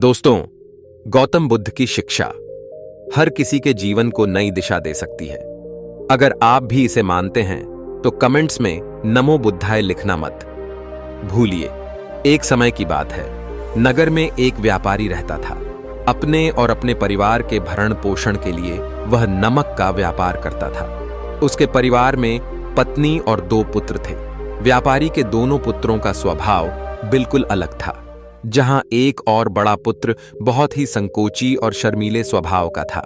दोस्तों, गौतम बुद्ध की शिक्षा हर किसी के जीवन को नई दिशा दे सकती है। अगर आप भी इसे मानते हैं तो कमेंट्स में नमो बुद्धाय लिखना मत भूलिए। एक समय की बात है, नगर में एक व्यापारी रहता था। अपने और अपने परिवार के भरण पोषण के लिए वह नमक का व्यापार करता था। उसके परिवार में पत्नी और 2 पुत्र थे। व्यापारी के दोनों पुत्रों का स्वभाव बिल्कुल अलग था। जहां एक और बड़ा पुत्र बहुत ही संकोची और शर्मीले स्वभाव का था,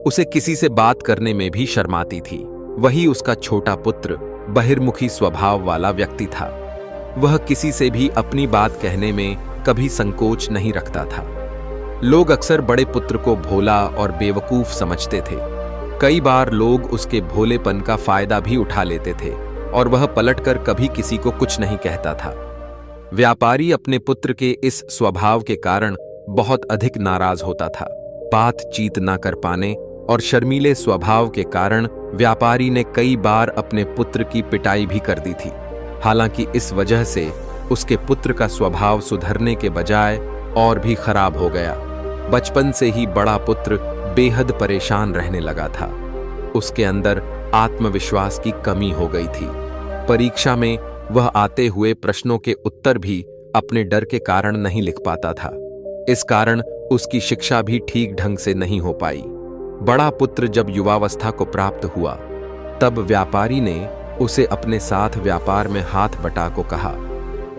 उसे किसी से बात करने में भी शर्माती थी। वही उसका छोटा पुत्र बहिर्मुखी स्वभाव वाला व्यक्ति था। वह किसी से भी अपनी बात कहने में कभी संकोच नहीं रखता था। लोग अक्सर बड़े पुत्र को भोला और बेवकूफ समझते थे। कई बार लोग उसके भोलेपन का फायदा भी उठा लेते थे और वह पलटकर कभी किसी को कुछ नहीं कहता था। व्यापारी अपने पुत्र के इस स्वभाव के कारण बहुत अधिक नाराज होता था। बातचीत न कर पाने और शर्मीले स्वभाव के कारण व्यापारी ने कई बार अपने पुत्र की पिटाई भी कर दी थी। हालांकि इस वजह से उसके पुत्र का स्वभाव सुधरने के बजाय और भी खराब हो गया। बचपन से ही बड़ा पुत्र बेहद परेशान रहने लगा था। उसके अंदर आत्मविश्वास की कमी हो गई थी। परीक्षा में वह आते हुए प्रश्नों के उत्तर भी अपने डर के कारण नहीं लिख पाता था। इस कारण उसकी शिक्षा भी ठीक ढंग से नहीं हो पाई। बड़ा पुत्र जब युवावस्था को प्राप्त हुआ, तब व्यापारी ने उसे अपने साथ व्यापार में हाथ बटा को कहा।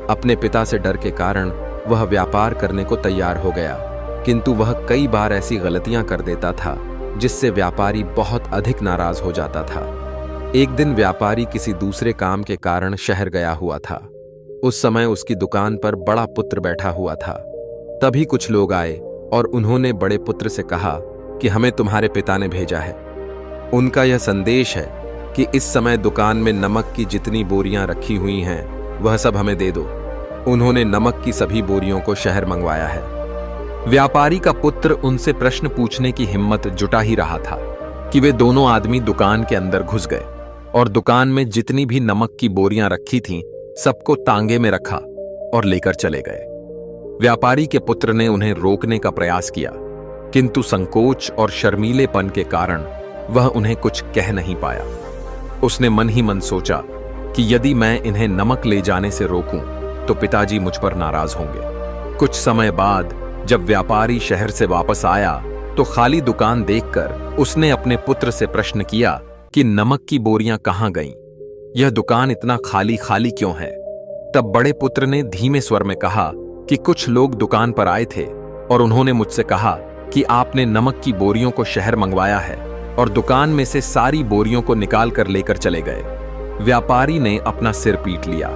अपने पिता से डर के कारण वह व्यापार करने को तैयार हो गया, किंतु वह कई बार ऐसी गलतियां कर देता था जिससे व्यापारी बहुत अधिक नाराज हो जाता था। एक दिन व्यापारी किसी दूसरे काम के कारण शहर गया हुआ था। उस समय उसकी दुकान पर बड़ा पुत्र बैठा हुआ था। तभी कुछ लोग आए और उन्होंने बड़े पुत्र से कहा कि हमें तुम्हारे पिता ने भेजा है। उनका यह संदेश है कि इस समय दुकान में नमक की जितनी बोरियां रखी हुई हैं, वह सब हमें दे दो। उन्होंने नमक की सभी बोरियों को शहर मंगवाया है। व्यापारी का पुत्र उनसे प्रश्न पूछने की हिम्मत जुटा ही रहा था कि वे दोनों आदमी दुकान के अंदर घुस गए और दुकान में जितनी भी नमक की बोरियां रखी थीं, सबको तांगे में रखा और लेकर चले गए। व्यापारी के पुत्र ने उन्हें रोकने का प्रयास किया, किंतु संकोच और शर्मीलेपन के कारण वह उन्हें कुछ कह नहीं पाया। उसने मन ही मन सोचा कि यदि मैं इन्हें नमक ले जाने से रोकूं तो पिताजी मुझ पर नाराज होंगे। कुछ समय बाद जब व्यापारी शहर से वापस आया तो खाली दुकान देखकर उसने अपने पुत्र से प्रश्न किया कि नमक की बोरियां कहां गईं? यह दुकान इतना खाली खाली क्यों है? तब बड़े पुत्र ने धीमे स्वर में कहा कि कुछ लोग दुकान पर आए थे और उन्होंने मुझसे कहा कि आपने नमक की बोरियों को शहर मंगवाया है, और दुकान में से सारी बोरियों को निकाल कर लेकर चले गए। व्यापारी ने अपना सिर पीट लिया।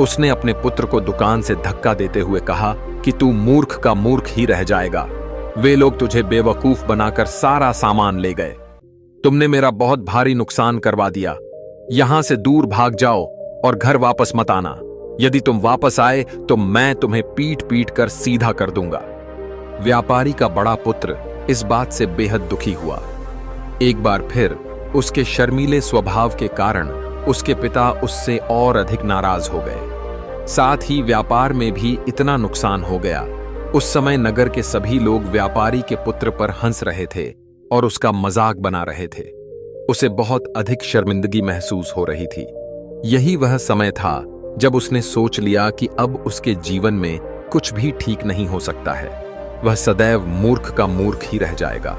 उसने अपने पुत्र को दुकान से धक्का देते हुए कहा कि तू मूर्ख का मूर्ख ही रह जाएगा। वे लोग तुझे बेवकूफ बनाकर सारा सामान ले गए। तुमने मेरा बहुत भारी नुकसान करवा दिया। यहां से दूर भाग जाओ और घर वापस मत आना। यदि तुम वापस आए तो मैं तुम्हें पीट पीट कर सीधा कर दूंगा। व्यापारी का बड़ा पुत्र इस बात से बेहद दुखी हुआ। एक बार फिर उसके शर्मीले स्वभाव के कारण उसके पिता उससे और अधिक नाराज हो गए। साथ ही व्यापार में भी इतना नुकसान हो गया। उस समय नगर के सभी लोग व्यापारी के पुत्र पर हंस रहे थे और उसका मजाक बना रहे थे। उसे बहुत अधिक शर्मिंदगी महसूस हो रही थी। यही वह समय था जब उसने सोच लिया कि अब उसके जीवन में कुछ भी ठीक नहीं हो सकता है। वह सदैव मूर्ख का मूर्ख ही रह जाएगा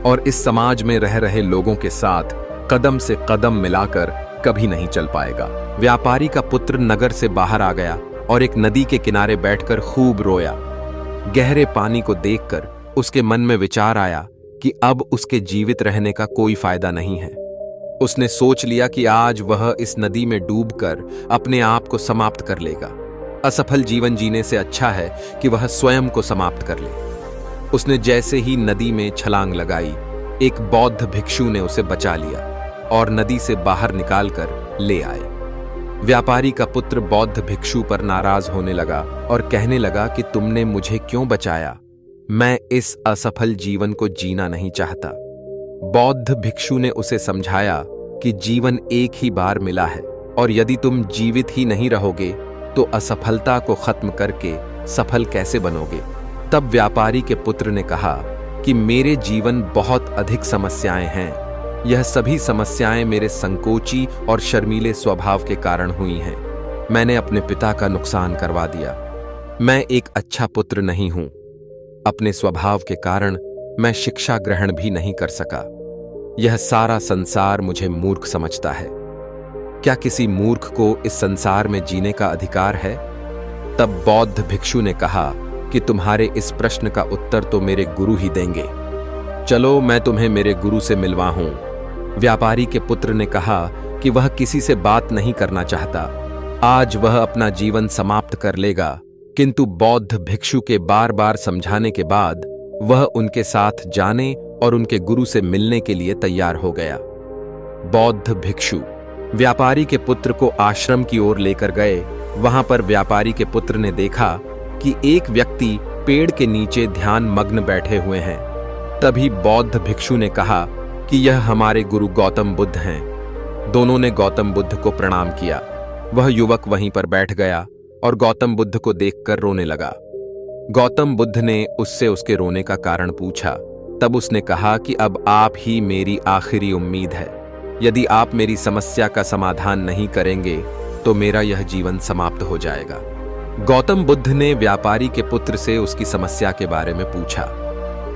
और इस समाज में रह रहे लोगों के साथ कदम से कदम मिलाकर कभी नहीं चल पाएगा। व्यापारी का पुत्र नगर से बाहर आ गया और एक नदी के किनारे बैठकर खूब रोया। गहरे पानी को देखकर उसके मन में विचार आया कि अब उसके जीवित रहने का कोई फायदा नहीं है। उसने सोच लिया कि आज वह इस नदी में डूबकर अपने आप को समाप्त कर लेगा। असफल जीवन जीने से अच्छा है कि वह स्वयं को समाप्त कर ले। उसने जैसे ही नदी में छलांग लगाई, एक बौद्ध भिक्षु ने उसे बचा लिया और नदी से बाहर निकालकर ले आए। व्यापारी का पुत्र बौद्ध भिक्षु पर नाराज होने लगा और कहने लगा कि तुमने मुझे क्यों बचाया? मैं इस असफल जीवन को जीना नहीं चाहता। बौद्ध भिक्षु ने उसे समझाया कि जीवन एक ही बार मिला है और यदि तुम जीवित ही नहीं रहोगे तो असफलता को खत्म करके सफल कैसे बनोगे? तब व्यापारी के पुत्र ने कहा कि मेरे जीवन बहुत अधिक समस्याएं हैं। यह सभी समस्याएं मेरे संकोची और शर्मीले स्वभाव के कारण हुई हैं। मैंने अपने पिता का नुकसान करवा दिया। मैं एक अच्छा पुत्र नहीं हूं। अपने स्वभाव के कारण मैं शिक्षा ग्रहण भी नहीं कर सका। यह सारा संसार मुझे मूर्ख समझता है। क्या किसी मूर्ख को इस संसार में जीने का अधिकार है? तब बौद्ध भिक्षु ने कहा कि तुम्हारे इस प्रश्न का उत्तर तो मेरे गुरु ही देंगे। चलो मैं तुम्हें मेरे गुरु से मिलवाऊं। व्यापारी के पुत्र ने कहा कि वह किसी से बात नहीं करना चाहता। आज वह अपना जीवन समाप्त कर लेगा, किंतु बौद्ध भिक्षु के बार बार समझाने के बाद वह उनके साथ जाने और उनके गुरु से मिलने के लिए तैयार हो गया। बौद्ध भिक्षु व्यापारी के पुत्र को आश्रम की ओर लेकर गए। वहां पर व्यापारी के पुत्र ने देखा कि एक व्यक्ति पेड़ के नीचे ध्यान मग्न बैठे हुए हैं। तभी बौद्ध भिक्षु ने कहा कि यह हमारे गुरु गौतम बुद्ध हैं। दोनों ने गौतम बुद्ध को प्रणाम किया। वह युवक वहीं पर बैठ गया और गौतम बुद्ध को देखकर रोने लगा। गौतम बुद्ध ने उससे उसके रोने का कारण पूछा। तब उसने कहा कि अब आप ही मेरी आखिरी उम्मीद है। यदि आप मेरी समस्या का समाधान नहीं करेंगे तो मेरा यह जीवन समाप्त हो जाएगा। गौतम बुद्ध ने व्यापारी के पुत्र से उसकी समस्या के बारे में पूछा।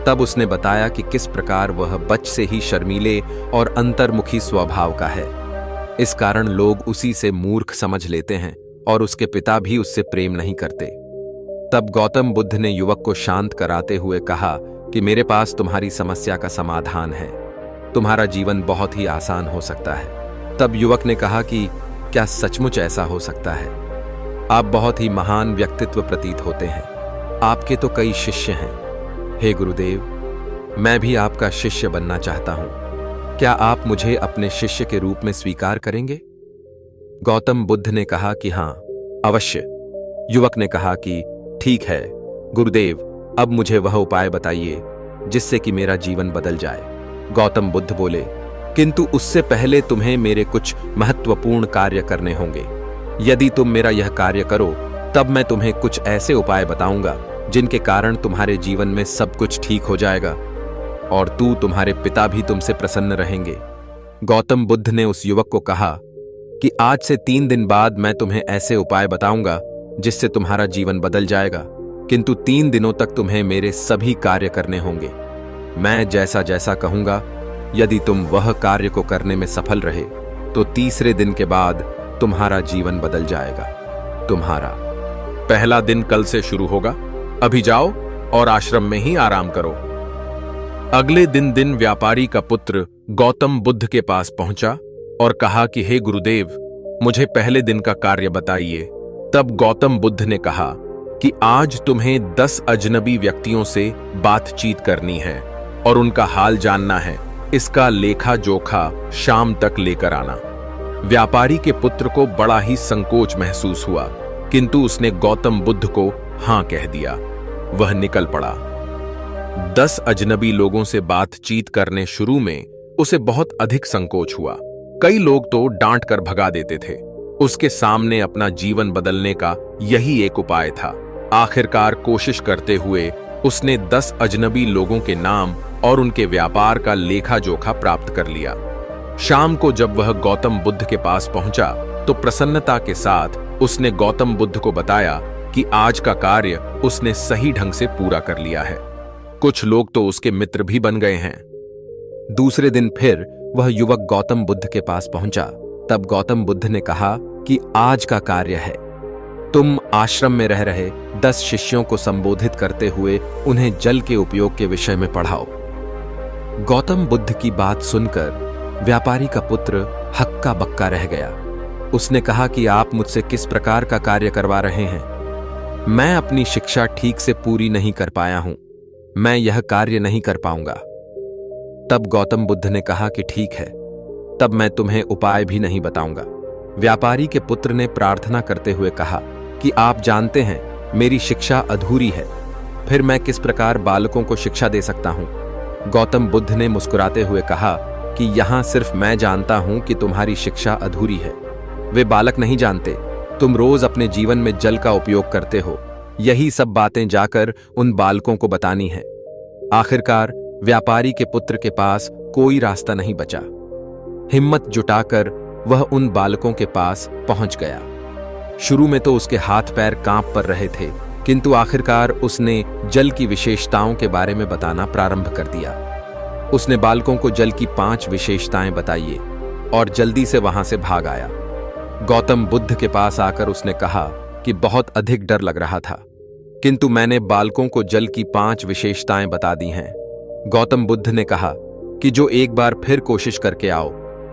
तब उसने बताया कि किस प्रकार वह बच से ही शर्मीले और अंतर्मुखी स्वभाव का है। इस कारण लोग उसी से मूर्ख समझ लेते हैं और उसके पिता भी उससे प्रेम नहीं करते। तब गौतम बुद्ध ने युवक को शांत कराते हुए कहा कि मेरे पास तुम्हारी समस्या का समाधान है। तुम्हारा जीवन बहुत ही आसान हो सकता है। तब युवक ने कहा कि क्या सचमुच ऐसा हो सकता है? आप बहुत ही महान व्यक्तित्व प्रतीत होते हैं। आपके तो कई शिष्य हैं। हे गुरुदेव, मैं भी आपका शिष्य बनना चाहता हूं। क्या आप मुझे अपने शिष्य के रूप में स्वीकार करेंगे? गौतम बुद्ध ने कहा कि हां, अवश्य। युवक ने कहा कि ठीक है गुरुदेव, अब मुझे वह उपाय बताइए जिससे कि मेरा जीवन बदल जाए। गौतम बुद्ध बोले, किंतु उससे पहले तुम्हें मेरे कुछ महत्वपूर्ण कार्य करने होंगे। यदि तुम मेरा यह कार्य करो तब मैं तुम्हें कुछ ऐसे उपाय बताऊंगा जिनके कारण तुम्हारे जीवन में सब कुछ ठीक हो जाएगा और तुम्हारे पिता भी तुमसे प्रसन्न रहेंगे। गौतम बुद्ध ने उस युवक को कहा कि आज से 3 दिन बाद मैं तुम्हें ऐसे उपाय बताऊंगा जिससे तुम्हारा जीवन बदल जाएगा, किंतु 3 दिनों तक तुम्हें मेरे सभी कार्य करने होंगे। मैं जैसा जैसा कहूंगा, यदि तुम वह कार्य को करने में सफल रहे तो तीसरे दिन के बाद तुम्हारा जीवन बदल जाएगा। तुम्हारा पहला दिन कल से शुरू होगा। अभी जाओ और आश्रम में ही आराम करो। अगले दिन व्यापारी का पुत्र गौतम बुद्ध के पास पहुंचा और कहा कि हे गुरुदेव, मुझे पहले दिन का कार्य बताइए। तब गौतम बुद्ध ने कहा कि आज तुम्हें 10 अजनबी व्यक्तियों से बातचीत करनी है और उनका हाल जानना है। इसका लेखा जोखा शाम तक लेकर आना। व्यापारी के पुत्र को बड़ा ही संकोच महसूस हुआ, किंतु उसने गौतम बुद्ध को हां कह दिया। वह निकल पड़ा। 10 अजनबी लोगों से बातचीत करने शुरू में उसे बहुत अधिक संकोच हुआ। कई लोग तो डांट कर भगा देते थे। उसके सामने अपना जीवन बदलने का यही एक उपाय था। आखिरकार कोशिश करते हुए उसने 10 अजनबी लोगों के नाम और उनके व्यापार का लेखा जोखा प्राप्त कर लिया। शाम को जब वह गौतम बुद्ध के पास पहुंचा तो प्रसन्नता के साथ उसने गौतम बुद्ध को बताया कि आज का कार्य उसने सही ढंग से पूरा कर लिया है। कुछ लोग तो उसके मित्र भी बन गए हैं। दूसरे दिन फिर वह युवक गौतम बुद्ध के पास पहुंचा। तब गौतम बुद्ध ने कहा कि आज का कार्य है, तुम आश्रम में रह रहे 10 शिष्यों को संबोधित करते हुए उन्हें जल के उपयोग के विषय में पढ़ाओ। गौतम बुद्ध की बात सुनकर व्यापारी का पुत्र हक्का बक्का रह गया। उसने कहा कि आप मुझसे किस प्रकार का कार्य करवा रहे हैं? मैं अपनी शिक्षा ठीक से पूरी नहीं कर पाया हूं। मैं यह कार्य नहीं कर पाऊंगा। तब गौतम बुद्ध ने कहा कि ठीक है, तब मैं तुम्हें उपाय भी नहीं बताऊंगा। व्यापारी के पुत्र ने प्रार्थना करते हुए कहा कि आप जानते हैं मेरी शिक्षा अधूरी है, फिर मैं किस प्रकार बालकों को शिक्षा दे सकता हूं? गौतम बुद्ध ने मुस्कुराते हुए कहा कि यहां सिर्फ मैं जानता हूं कि तुम्हारी शिक्षा अधूरी है। वे बालक नहीं जानते। तुम रोज अपने जीवन में जल का उपयोग करते हो, यही सब बातें जाकर उन बालकों को बतानी है। आखिरकार व्यापारी के पुत्र के पास कोई रास्ता नहीं बचा। हिम्मत जुटाकर वह उन बालकों के पास पहुंच गया। शुरू में तो उसके हाथ पैर कांप पर रहे थे, किंतु आखिरकार उसने जल की विशेषताओं के बारे में बताना प्रारंभ कर दिया। उसने बालकों को जल की 5 विशेषताएं बताई और जल्दी से वहां से भाग आया। गौतम बुद्ध के पास आकर उसने कहा कि बहुत अधिक डर लग रहा था, किंतु मैंने बालकों को जल की 5 विशेषताएं बता दी हैं। गौतम बुद्ध ने कहा कि जो एक बार फिर कोशिश करके आओ।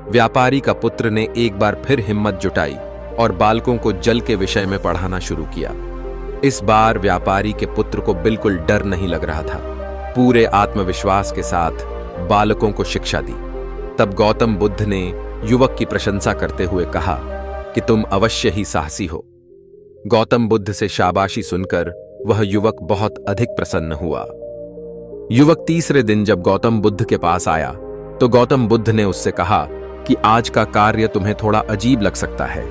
व्यापारी का पुत्र ने एक बार फिर हिम्मत जुटाई और बालकों को जल के विषय में पढ़ाना शुरू किया। इस बार व्यापारी के पुत्र को बिल्कुल डर नहीं लग रहा था। पूरे आत्मविश्वास के साथ बालकों को शिक्षा दी। तब गौतम बुद्ध ने युवक की प्रशंसा करते हुए कहा कि तुम अवश्य ही साहसी हो। गौतम बुद्ध से शाबाशी सुनकर वह युवक बहुत अधिक प्रसन्न हुआ। युवक तीसरे दिन जब गौतम बुद्ध के पास आया तो गौतम बुद्ध ने उससे कहा कि आज का कार्य तुम्हें थोड़ा अजीब लग सकता है,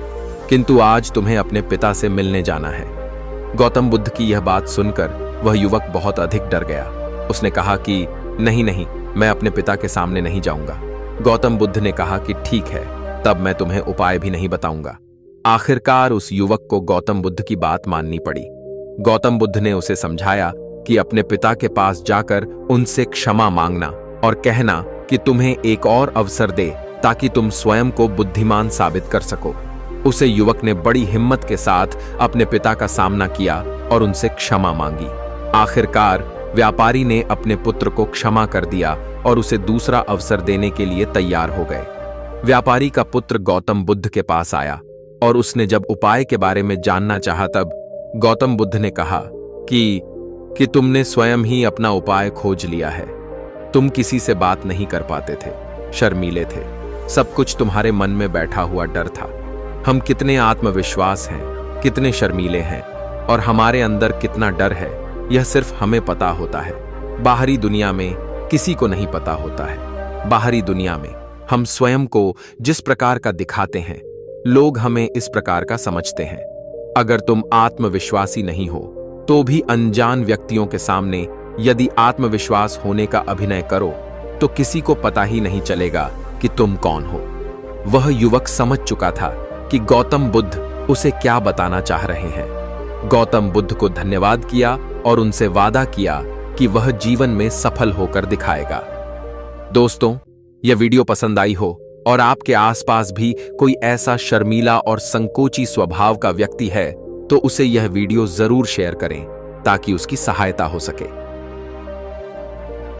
किंतु आज तुम्हें अपने पिता से मिलने जाना है। गौतम बुद्ध की यह बात सुनकर वह युवक बहुत अधिक डर गया। उसने कहा कि नहीं नहीं, मैं अपने पिता के सामने नहीं जाऊंगा। गौतम बुद्ध ने कहा कि ठीक है, तब मैं तुम्हें उपाय भी नहीं बताऊंगा। आखिरकार उस युवक को गौतम बुद्ध की बात माननी पड़ी। गौतम बुद्ध ने उसे समझाया कि अपने पिता के पास जाकर उनसे क्षमा मांगना और कहना कि तुम्हें एक और अवसर दे ताकि तुम स्वयं को बुद्धिमान साबित कर सको। उसे युवक ने बड़ी हिम्मत के साथ अपने पिता का सामना किया और उनसे क्षमा मांगी। आखिरकार व्यापारी ने अपने पुत्र को क्षमा कर दिया और उसे दूसरा अवसर देने के लिए तैयार हो गए। व्यापारी का पुत्र गौतम बुद्ध के पास आया और उसने जब उपाय के बारे में जानना चाहा तब गौतम बुद्ध ने कहा कि तुमने स्वयं ही अपना उपाय खोज लिया है। तुम किसी से बात नहीं कर पाते थे, शर्मीले थे, सब कुछ तुम्हारे मन में बैठा हुआ डर था। हम कितने आत्मविश्वास हैं, कितने शर्मीले हैं और हमारे अंदर कितना डर है, यह सिर्फ हमें पता होता है। बाहरी दुनिया में किसी को नहीं पता होता है। बाहरी दुनिया में हम स्वयं को जिस प्रकार का दिखाते हैं, लोग हमें इस प्रकार का समझते हैं। अगर तुम आत्मविश्वासी नहीं हो तो भी अनजान व्यक्तियों के सामने यदि आत्मविश्वास होने का अभिनय करो तो किसी को पता ही नहीं चलेगा कि तुम कौन हो। वह युवक समझ चुका था कि गौतम बुद्ध उसे क्या बताना चाह रहे हैं। गौतम बुद्ध को धन्यवाद किया और उनसे वादा किया कि वह जीवन में सफल होकर दिखाएगा। दोस्तों, यह वीडियो पसंद आई हो और आपके आसपास भी कोई ऐसा शर्मीला और संकोची स्वभाव का व्यक्ति है तो उसे यह वीडियो जरूर शेयर करें ताकि उसकी सहायता हो सके।